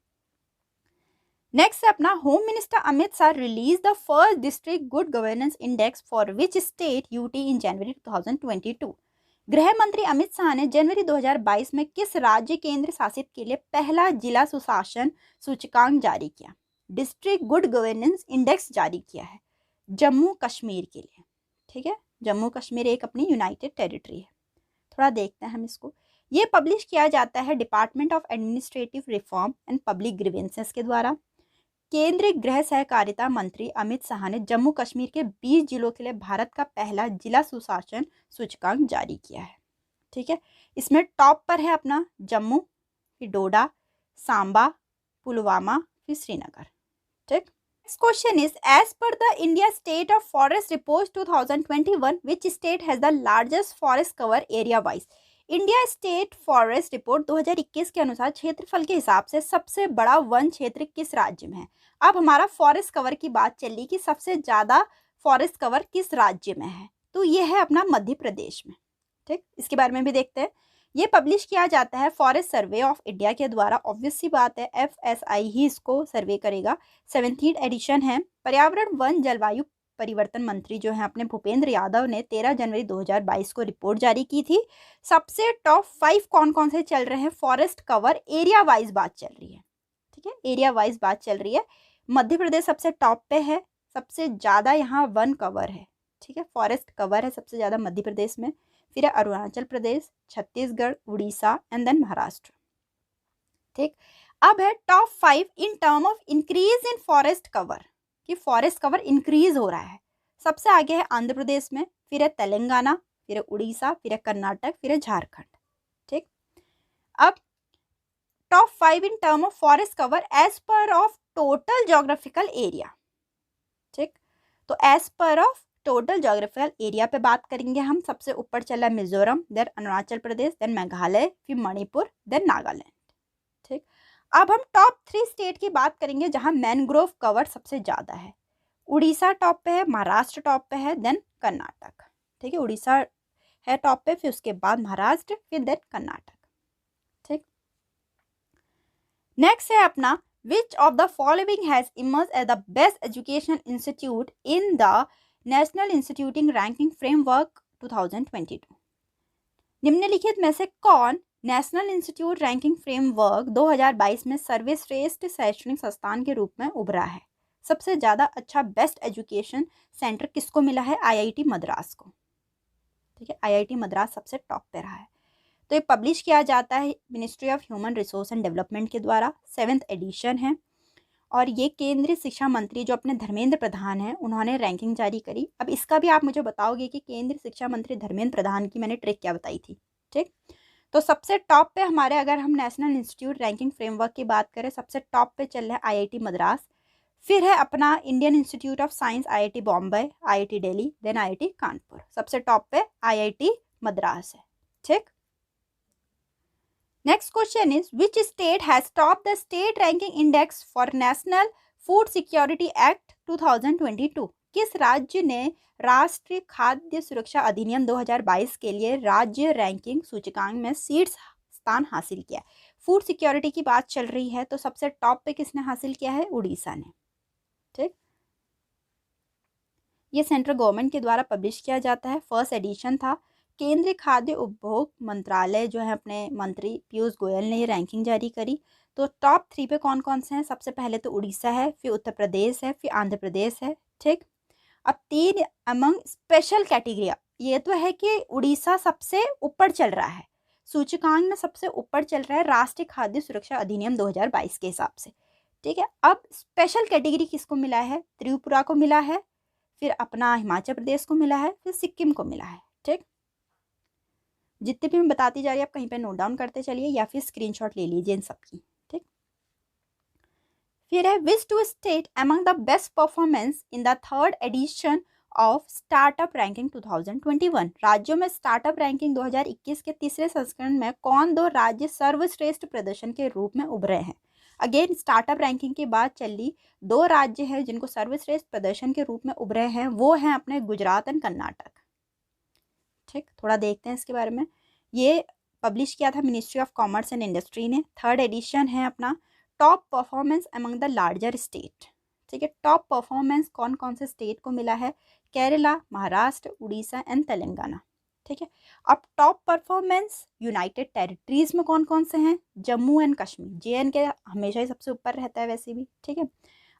नेक्स्ट अपना home minister Amit Shah release the first district good governance index for which state UT in January 2022। गृह मंत्री अमित शाह ने जनवरी 2022 में किस राज्य केंद्र शासित के लिए पहला जिला सुशासन सूचकांक जारी किया? डिस्ट्रिक्ट गुड गवर्नेंस इंडेक्स जारी किया है जम्मू कश्मीर के लिए। ठीक है, जम्मू कश्मीर एक अपनी यूनाइटेड टेरिटरी है। थोड़ा देखते हैं हम इसको। ये पब्लिश किया जाता है department of administrative reform and public grievances के द्वारा। केंद्रीय गृह सहकारिता मंत्री अमित शाह ने जम्मू कश्मीर के 20 जिलों के लिए भारत का पहला जिला सुशासन सूचकांक जारी किया है। ठीक है, इसमें टॉप पर है अपना जम्मू, फिर डोडा, सांबा, पुलवामा, फिर श्रीनगर। ठीक, नेक्स्ट क्वेश्चन इज एज पर the India state of forest report 2021 which state has the largest forest cover area wise. India state forest report 2021 के अनुसार क्षेत्रफल के हिसाब से सबसे बड़ा वन क्षेत्र किस राज्य में है। अब हमारा फॉरेस्ट कवर की बात चली कि सबसे ज़्यादा फॉरेस्ट कवर किस राज्य में है, तो ये है अपना मध्य प्रदेश में। ठीक, इसके बारे में भी देखते हैं। ये पब्लिश किया जाता है फॉरेस्ट सर्वे ऑफ इंडिया के द्वारा। ऑब्वियस सी बात है, FSI ही इसको सर्वे करेगा। 17th एडिशन है। पर्यावरण वन जलवायु परिवर्तन मंत्री जो है अपने भूपेंद्र यादव ने 13 जनवरी 2022 को रिपोर्ट जारी की थी। सबसे टॉप 5 कौन कौन से चल रहे हैं फॉरेस्ट कवर एरिया वाइज बात चल रही है। ठीक है, एरिया वाइज बात चल रही है। मध्य प्रदेश सबसे टॉप पे है, सबसे ज़्यादा यहाँ वन कवर है। ठीक है, फॉरेस्ट कवर है सबसे ज़्यादा मध्य प्रदेश में, फिर है अरुणाचल प्रदेश, छत्तीसगढ़, उड़ीसा एंड देन महाराष्ट्र। ठीक, अब है top 5 in term of increase in forest cover, कि फॉरेस्ट कवर इंक्रीज हो रहा है। सबसे आगे है आंध्र प्रदेश में, फिर है तेलंगाना, फिर है उड़ीसा, फिर है कर्नाटक, फिर है झारखंड। ठीक, अब top 5 in term of forest cover as per of total geographical area. ठीक, तो as per of total geographical area पे बात करेंगे हम। सबसे ऊपर चला मिजोरम, देन अरुणाचल प्रदेश, देन मेघालय, फिर मणिपुर, देन नागालैंड। ठीक, अब हम टॉप 3 स्टेट की बात करेंगे जहां मैनग्रोव कवर सबसे ज़्यादा है। उड़ीसा टॉप पे है, महाराष्ट्र टॉप पे है, देन कर्नाटक। ठीक है, उड़ीसा है टॉप पे, फिर उसके बाद महाराष्ट्र, फिर देन कर्नाटक। ठीक, नेक्स्ट है अपना which of the following has emerge as the best educational institute in the national institutional ranking framework 2022। निम्नलिखित में से कौन नेशनल इंस्टीट्यूट रैंकिंग फ्रेमवर्क 2022 में सर्वश्रेष्ठ शैक्षणिक संस्थान के रूप में उभरा है। सबसे ज़्यादा अच्छा बेस्ट एजुकेशन सेंटर किसको मिला है? IIT मद्रास को। ठीक है, IIT मद्रास सबसे टॉप पे रहा है। तो ये पब्लिश किया जाता है ministry of human resource and development के द्वारा। 7th एडिशन है और ये केंद्रीय शिक्षा मंत्री जो अपने धर्मेंद्र प्रधान हैं उन्होंने रैंकिंग जारी करी। अब इसका भी आप मुझे बताओगे कि केंद्रीय शिक्षा मंत्री धर्मेंद्र प्रधान की मैंने ट्रिक क्या बताई थी। ठीक, तो सबसे टॉप पे हमारे, अगर हम नेशनल इंस्टीट्यूट रैंकिंग फ्रेमवर्क की बात करें, सबसे टॉप पे चल रहा है IIT मद्रास, फिर है अपना Indian institute of science IIT Bombay, IIT Delhi, then IIT Kanpur. सबसे टॉप पे IIT मद्रास है। ठीक, next question is which state has top the state ranking index for national food security act 2022। किस राज्य ने राष्ट्रीय खाद्य सुरक्षा अधिनियम 2022 के लिए राज्य रैंकिंग सूचकांक में शीर्ष स्थान हासिल किया? फूड सिक्योरिटी की बात चल रही है तो सबसे टॉप पे किसने हासिल किया है? उड़ीसा ने। ठीक, ये सेंट्रल गवर्नमेंट के द्वारा पब्लिश किया जाता है। 1st एडिशन था। केंद्रीय खाद्य उपभोग मंत्रालय जो है अपने मंत्री पीयूष गोयल ने ये रैंकिंग जारी करी। तो टॉप 3 पे कौन कौन से हैं? सबसे पहले तो उड़ीसा है, फिर उत्तर प्रदेश है, फिर आंध्र प्रदेश है। ठीक, अब 3 अमंग स्पेशल कैटेगरी, ये तो है कि उड़ीसा सबसे ऊपर चल रहा है, सूचकांक में सबसे ऊपर चल रहा है राष्ट्रीय खाद्य सुरक्षा अधिनियम 2022 के हिसाब से। ठीक है, अब स्पेशल कैटेगरी किसको मिला है? त्रिपुरा को मिला है, फिर अपना हिमाचल प्रदेश को मिला है, फिर सिक्किम को मिला है। ठीक, जितने भी मैं बताती जा रही है आप कहीं पे नोट डाउन करते चलिए या फिर स्क्रीनशॉट ले लीजिए इन सबकी। ठीक, फिर है which two state among the best performance in the 3rd edition of startup ranking 2021। राज्यों में स्टार्टअप रैंकिंग 2021 के तीसरे संस्करण में कौन 2 राज्य सर्वश्रेष्ठ प्रदर्शन के रूप में उभरे हैं? अगेन स्टार्टअप रैंकिंग की बात चली, 2 राज्य हैं जिनको सर्वश्रेष्ठ प्रदर्शन के रूप में उभरे हैं, वो हैं अपने गुजरात एंड कर्नाटक। ठीक, थोड़ा देखते हैं इसके बारे में। ये पब्लिश किया था ministry of commerce and industry ने। 3rd एडिशन है अपना top performance among the larger state. ठीक है, टॉप परफॉर्मेंस कौन कौन से स्टेट को मिला है? केरला, महाराष्ट्र, उड़ीसा एंड तेलंगाना। ठीक है, अब टॉप परफॉर्मेंस यूनाइटेड टेरिटरीज में कौन कौन से हैं? जम्मू एंड कश्मीर, JNK हमेशा ही सबसे ऊपर रहता है वैसे भी। ठीक है,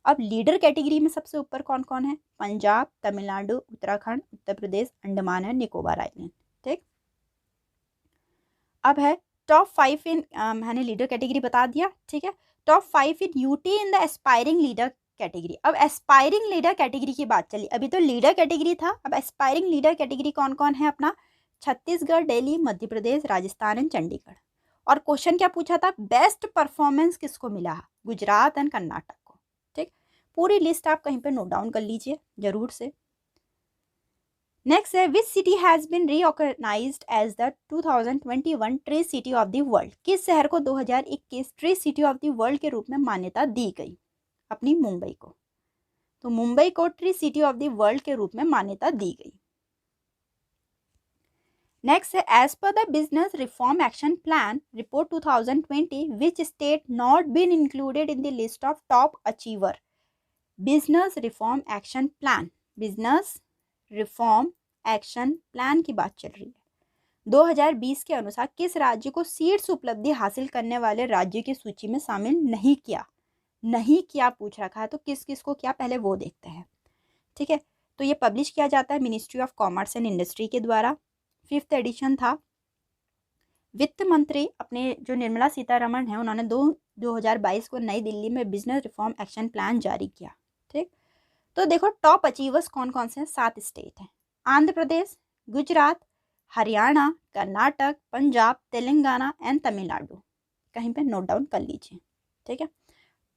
अब लीडर कैटेगरी में सबसे ऊपर कौन कौन है? Punjab, Tamil Nadu, Uttarakhand, Uttar Pradesh, Andaman and Nicobar island. ठीक, अब है टॉप 5 इन, मैंने लीडर कैटेगरी बता दिया। ठीक है, top 5 in UT in the aspiring leader category. अब एस्पायरिंग लीडर कैटेगरी की बात चली, अभी तो लीडर कैटेगरी था, अब एस्पायरिंग लीडर कैटेगरी कौन कौन है अपना? छत्तीसगढ़, दिल्ली, मध्य प्रदेश, राजस्थान एंड चंडीगढ़। और क्वेश्चन क्या पूछा था? बेस्ट परफॉर्मेंस किसको मिला? गुजरात एंड कर्नाटक को। ठीक, पूरी लिस्ट आप कहीं पे नोट डाउन कर लीजिए जरूर से। नेक्स्ट है which city has been recognised as the 2021 tree city of the world. किस शहर को 2021 tree city of the world के रूप में मान्यता दी गई? अपनी मुंबई को। तो मुंबई को tree city of the world के रूप में मान्यता दी गई। नेक्स्ट है एज पर the business reform action plan report 2020 which state not been included in the list of top achiever. Business reform action plan, business reform action plan की बात चल रही है। 2020 के अनुसार किस राज्य को सीड्स उपलब्धि हासिल करने वाले राज्यों की सूची में शामिल नहीं किया पूछ रखा है, तो किस किस को क्या, पहले वो देखते हैं। ठीक है, तो ये पब्लिश किया जाता है ministry of commerce and industry के द्वारा। 5th एडिशन था। वित्त मंत्री अपने जो निर्मला सीतारमण है, उन्होंने 2022 को नई दिल्ली में बिजनेस रिफॉर्म एक्शन प्लान जारी किया। ठीक, तो देखो टॉप अचीवर्स कौन कौन से हैं? 7 स्टेट हैं, आंध्र प्रदेश, गुजरात, हरियाणा, कर्नाटक, पंजाब, तेलंगाना एंड तमिलनाडु। कहीं पे नोट डाउन कर लीजिए। ठीक है,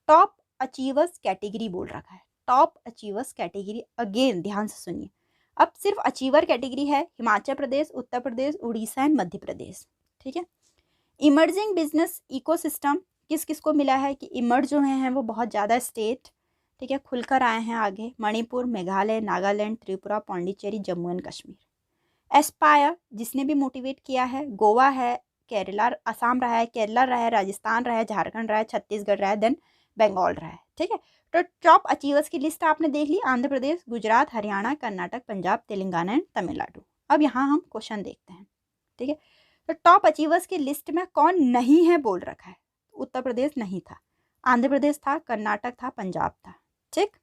टॉप अचीवर्स कैटेगरी बोल रखा है, टॉप अचीवर्स कैटेगरी। अगेन ध्यान से सुनिए, अब सिर्फ अचीवर कैटेगरी है हिमाचल प्रदेश, उत्तर प्रदेश, उड़ीसा एंड मध्य प्रदेश। ठीक है, इमर्जिंग बिजनेस इकोसिस्टम किस किस को मिला है? कि इमर्ज जो हैं वो बहुत ज़्यादा स्टेट, ठीक है, खुलकर आए हैं आगे। मणिपुर, मेघालय, नागालैंड, त्रिपुरा, पांडिचेरी, जम्मू एंड कश्मीर। एस्पायर जिसने भी मोटिवेट किया है, गोवा है, केरला, असम रहा है, केरला रहा है, राजस्थान रहा है, झारखंड रहा है, छत्तीसगढ़ रहा है, देन बंगाल रहा है। ठीक है, तो टॉप अचीवर्स की लिस्ट आपने देख ली, आंध्र प्रदेश, गुजरात, हरियाणा, कर्नाटक, पंजाब, तेलंगाना एंड तमिलनाडु। अब यहाँ हम क्वेश्चन देखते हैं। ठीक है, तो टॉप अचीवर्स की लिस्ट में कौन नहीं है बोल रखा है? उत्तर प्रदेश नहीं था, आंध्र प्रदेश था, कर्नाटक था, पंजाब था। ठीक,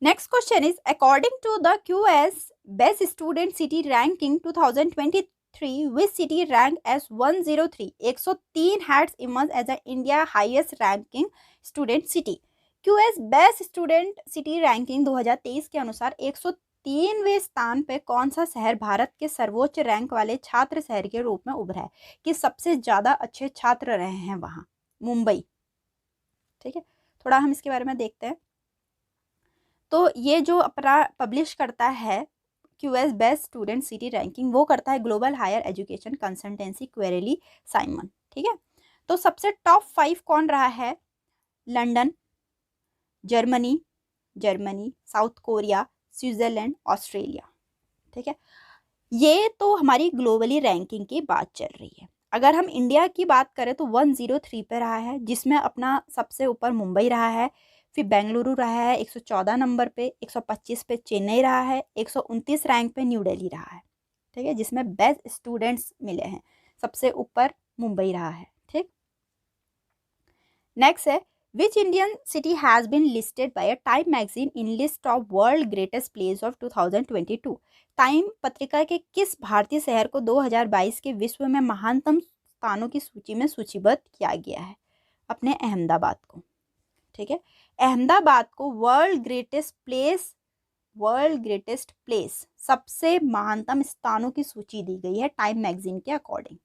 next question is according to the QS best student city ranking 2023 which city rank as 103 103 has emerge as India highest ranking student city. QS best student city ranking 2023 के अनुसार 103वें स्थान पे कौन सा शहर भारत के सर्वोच्च रैंक वाले छात्र शहर के रूप में उभरा है, कि सबसे ज्यादा अच्छे छात्र रहे हैं वहां? मुंबई। ठीक है, थोड़ा हम इसके बारे में देखते हैं। तो ये जो अपना पब्लिश करता है QS best student city ranking, वो करता है global higher education consultancy Quacquarelli Symonds. ठीक है, तो सबसे टॉप 5 कौन रहा है? London, Germany, South Korea, Switzerland, Australia. ठीक है, ये तो हमारी ग्लोबली रैंकिंग की बात चल रही है। अगर हम इंडिया की बात करें तो 103 पे रहा है, जिसमें अपना सबसे ऊपर मुंबई रहा है, फिर बेंगलुरु रहा है 114 नंबर पे, 125 पे चेन्नई रहा है, 129 रैंक पे न्यू दिल्ली रहा है। ठीक है, जिसमें बेस्ट स्टूडेंट्स मिले हैं, सबसे ऊपर मुंबई रहा है। ठीक, नेक्स्ट है which Indian city has been listed by a Time magazine in list of world greatest place of 2022। Time पत्रिका के किस भारतीय शहर को 2022 के विश्व में महानतम स्थानों की सूची में सूचीबद्ध किया गया है? अपने अहमदाबाद को। ठीक है, अहमदाबाद को वर्ल्ड ग्रेटेस्ट प्लेस सबसे महानतम स्थानों की सूची दी गई है टाइम मैगजीन के अकॉर्डिंग।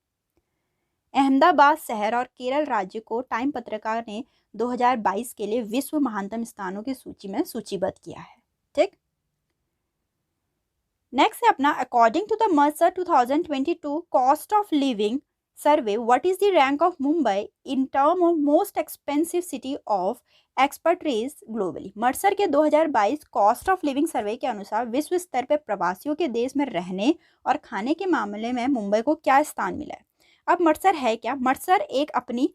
अहमदाबाद शहर और केरल राज्य को टाइम पत्रिका ने 2022 के लिए विश्व महानतम स्थानों की सूची में सूचीबद्ध किया है। ठीक, नेक्स्ट है अपना according to the Mercer 2022 cost of living survey, what is the rank of Mumbai in term of most expensive city of expertise globally. Mercer के 2022 कॉस्ट ऑफ लिविंग सर्वे के अनुसार विश्व स्तर पर प्रवासियों के देश में रहने और खाने के मामले में मुंबई को क्या स्थान मिला है? अब मर्सर है क्या? मर्सर एक अपनी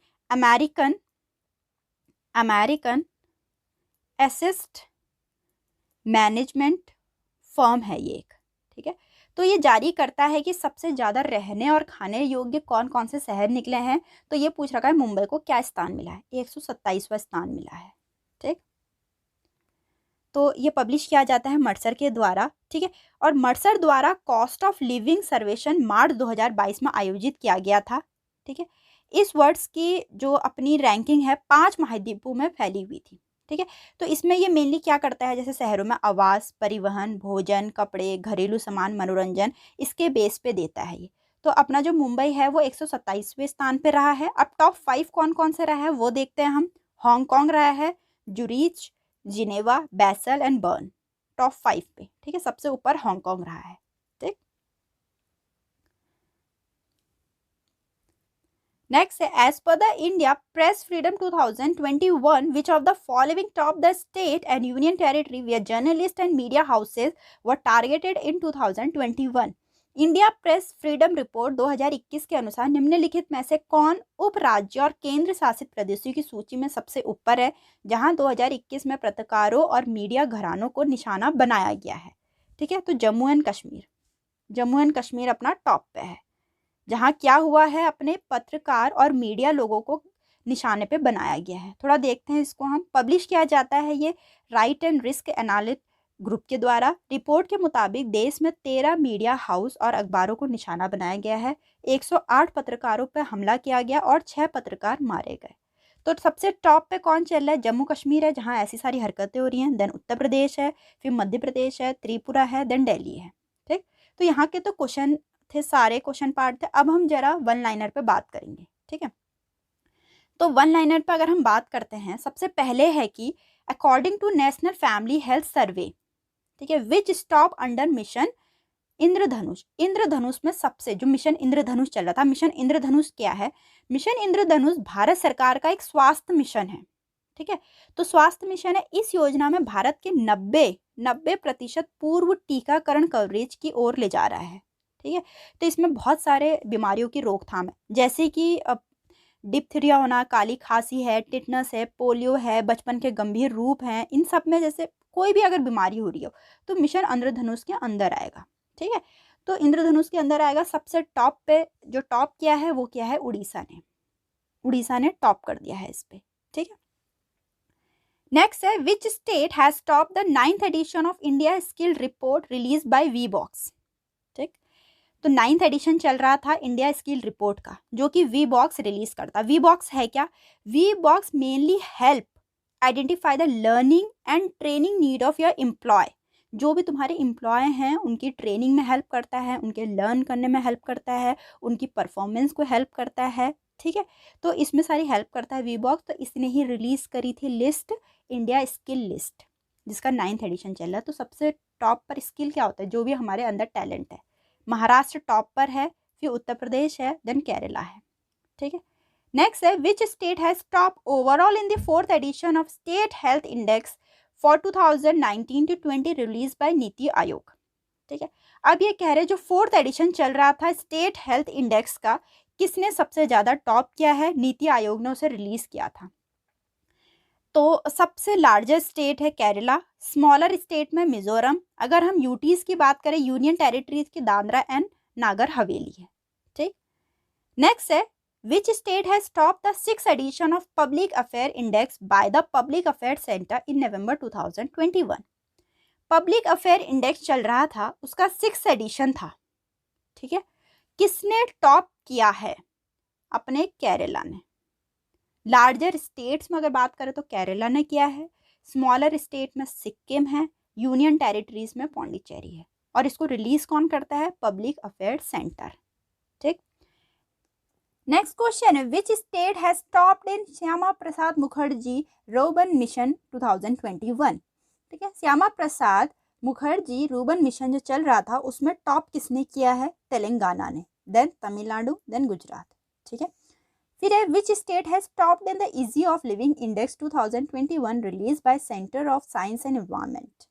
अमेरिकन एसेट मैनेजमेंट फर्म है ये एक। ठीक है, तो ये जारी करता है कि सबसे ज़्यादा रहने और खाने योग्य कौन कौन से शहर निकले हैं। तो ये पूछ रखा है मुंबई को क्या स्थान मिला है? 127वां स्थान मिला है। ठीक, तो ये पब्लिश किया जाता है मर्सर के द्वारा, ठीक है। और मर्सर द्वारा कॉस्ट ऑफ लिविंग सर्वेक्षण मार्च 2022 में आयोजित किया गया था, ठीक है। इस वर्ड्स की जो अपनी रैंकिंग है 5 महाद्वीपों में फैली हुई थी, ठीक है। तो इसमें ये मेनली क्या करता है, जैसे शहरों में आवास, परिवहन, भोजन, कपड़े, घरेलू सामान, मनोरंजन, इसके बेस पे देता है ये। तो अपना जो मुंबई है वो 127वें स्थान पे रहा है। अब टॉप 5 कौन कौन से रहा है वो देखते हैं हम। हांगकांग रहा है, जुरिच, जिनेवा, बैसल एंड बर्न, टॉप 5 पे, ठीक है। सबसे ऊपर हांगकांग रहा है, ठीक। नेक्स्ट है, एज पर the India press freedom 2021 which of the following top the state and union territory where journalist and media houses were targeted in 2021। India press freedom report 2021 के अनुसार निम्नलिखित में से कौन उप राज्य और केंद्र शासित प्रदेशों की सूची में सबसे ऊपर है, जहां 2021 में पत्रकारों और मीडिया घरानों को निशाना बनाया गया है, ठीक है। तो जम्मू एंड कश्मीर अपना टॉप पे है, जहां क्या हुआ है, अपने पत्रकार और मीडिया लोगों को निशाने पे बनाया गया है। थोड़ा देखते हैं इसको हम। पब्लिश किया जाता है ये right and risk analyst group के द्वारा। रिपोर्ट के मुताबिक देश में 13 मीडिया हाउस और अखबारों को निशाना बनाया गया है। 108 पत्रकारों पर हमला किया गया और 6 पत्रकार मारे गए। तो सबसे टॉप पे कौन चल रहा है, जम्मू कश्मीर है, जहां ऐसी सारी हरकतें हो रही हैं। देन उत्तर प्रदेश है, फिर मध्य प्रदेश है, त्रिपुरा है, देन दिल्ली है, ठीक। तो यहाँ के तो क्वेश्चन थे, सारे क्वेश्चन पार्ट थे। अब हम जरा वन लाइनर पे बात करेंगे, ठीक है। तो वन लाइनर पे अगर हम बात करते हैं, सबसे पहले है कि according to national family health survey, ठीक है, which stop under mission Indradhanush. Indradhanush में सबसे जो मिशन इंद्रधनुष चल रहा था, मिशन इंद्रधनुष क्या है, मिशन इंद्रधनुष भारत सरकार का एक स्वास्थ्य मिशन है, ठीक है। तो स्वास्थ्य मिशन है, इस योजना में भारत के 90% पूर्व टीकाकरण कवरेज की ओर ले जा रहा है, ठीक है। तो इसमें बहुत सारे बीमारियों की रोकथाम है, जैसे कि डिप्थीरिया होना, काली खांसी है, टिटनस है, पोलियो है, बचपन के गंभीर रूप हैं, इन सब में जैसे कोई भी अगर बीमारी हो रही हो तो मिशन इंद्रधनुष के अंदर आएगा, ठीक है। तो इंद्रधनुष के अंदर आएगा। सबसे टॉप पे जो टॉप किया है वो क्या है, उड़ीसा ने टॉप कर दिया है इस पे, ठीक है। नेक्स्ट है, which state has top the 9th edition of India skill report release by Wheebox, ठीक। तो 9th एडिशन चल रहा था इंडिया स्किल रिपोर्ट का, जो कि वी बॉक्स रिलीज करता। वी बॉक्स है क्या, Wheebox mainly help identify the learning and training need of your employ. जो भी तुम्हारे एम्प्लॉय हैं उनकी ट्रेनिंग में हेल्प करता है, उनके लर्न करने में हेल्प करता है, उनकी परफॉर्मेंस को हेल्प करता है, ठीक है। तो इसमें सारी हेल्प करता है वी बॉक्स। तो इसने ही रिलीज करी थी लिस्ट, इंडिया स्किल लिस्ट, जिसका 9th एडिशन चल रहा है। तो सबसे टॉप पर स्किल क्या होता है, जो भी हमारे अंदर टैलेंट है। महाराष्ट्र टॉप पर है, फिर उत्तर प्रदेश है, देन केरला है, ठीक है। नेक्स्ट है, which state has top overall in the 4th edition of state health index for 2019-20 release by NITI Aayog, ठीक है। अब ये कह रहे जो 4th एडिशन चल रहा था स्टेट हेल्थ इंडेक्स का, किसने सबसे ज्यादा टॉप किया है, नीति आयोग ने उसे रिलीज किया था। तो सबसे लार्जेस्ट स्टेट है केरला, स्मॉलर स्टेट में मिजोरम। अगर हम यूटीज की बात करें, यूनियन टेरिटरीज की दादरा एंड नागर हवेली है, ठीक। नेक्स्ट है, which state has top the 6th edition of public affair index by the public affair centre in November 2021। Public affair index चल रहा था, उसका 6th एडिशन था, ठीक है। किसने टॉप किया है, अपने केरला ने। लार्जर स्टेट्स में अगर बात करें तो केरला ने किया है, स्मॉलर स्टेट में सिक्किम है, यूनियन टेरिटरीज में पौंडीचेरी है। और इसको रिलीज कौन करता है, पब्लिक अफेयर सेंटर, ठीक। नेक्स्ट क्वेश्चन है, which state has topped in Shyama Prasad Mukherjee rurban mission 2021, ठीक है। श्यामा प्रसाद मुखर्जी रूर्बन मिशन जो चल रहा था उसमें टॉप किसने किया है, तेलंगाना ने, देन तमिलनाडु, देन गुजरात, ठीक है। फिर है, which state has topped in the easy of living index 2021 release by centre of science and environment.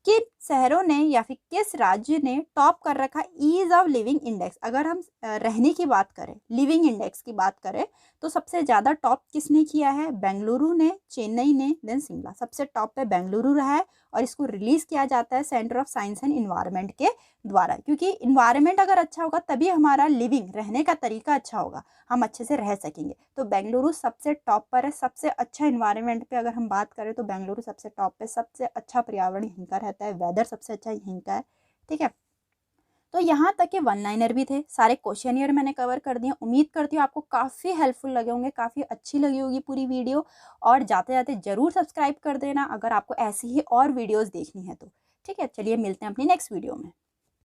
किन शहरों ने या फिर किस राज्य ने टॉप कर रखा ईज ऑफ लिविंग इंडेक्स? अगर हम रहने की बात करें, लिविंग इंडेक्स की बात करें, तो सबसे ज़्यादा टॉप किसने किया है? बेंगलुरु ने, चेन्नई ने, देन शिमला। सबसे टॉप पे बेंगलुरु रहा है और इसको रिलीज़ किया जाता है centre of science and environment के द्वारा, क्योंकि इन्वायरमेंट अगर अच्छा होगा तभी हमारा लिविंग, रहने का तरीका अच्छा होगा, हम अच्छे से रह सकेंगे। तो बेंगलुरु सबसे टॉप पर है। सबसे अच्छा इन्वायरमेंट पे अगर हम बात करें तो बेंगलुरु सबसे टॉप पे, सबसे अच्छा पर्यावरण यहीं का रहता है, वेदर सबसे अच्छा यहीं का है। ठीक है, तो यहाँ तक के वन लाइनर भी थे, सारे क्वेश्चनियर मैंने कवर कर दिए। उम्मीद करती हूँ आपको काफ़ी हेल्पफुल लगे होंगे, काफ़ी अच्छी लगी होगी पूरी वीडियो। और जाते जाते ज़रूर सब्सक्राइब कर देना अगर आपको ऐसी ही और वीडियोज़ देखनी है तो। ठीक है, चलिए मिलते हैं अपनी नेक्स्ट वीडियो में।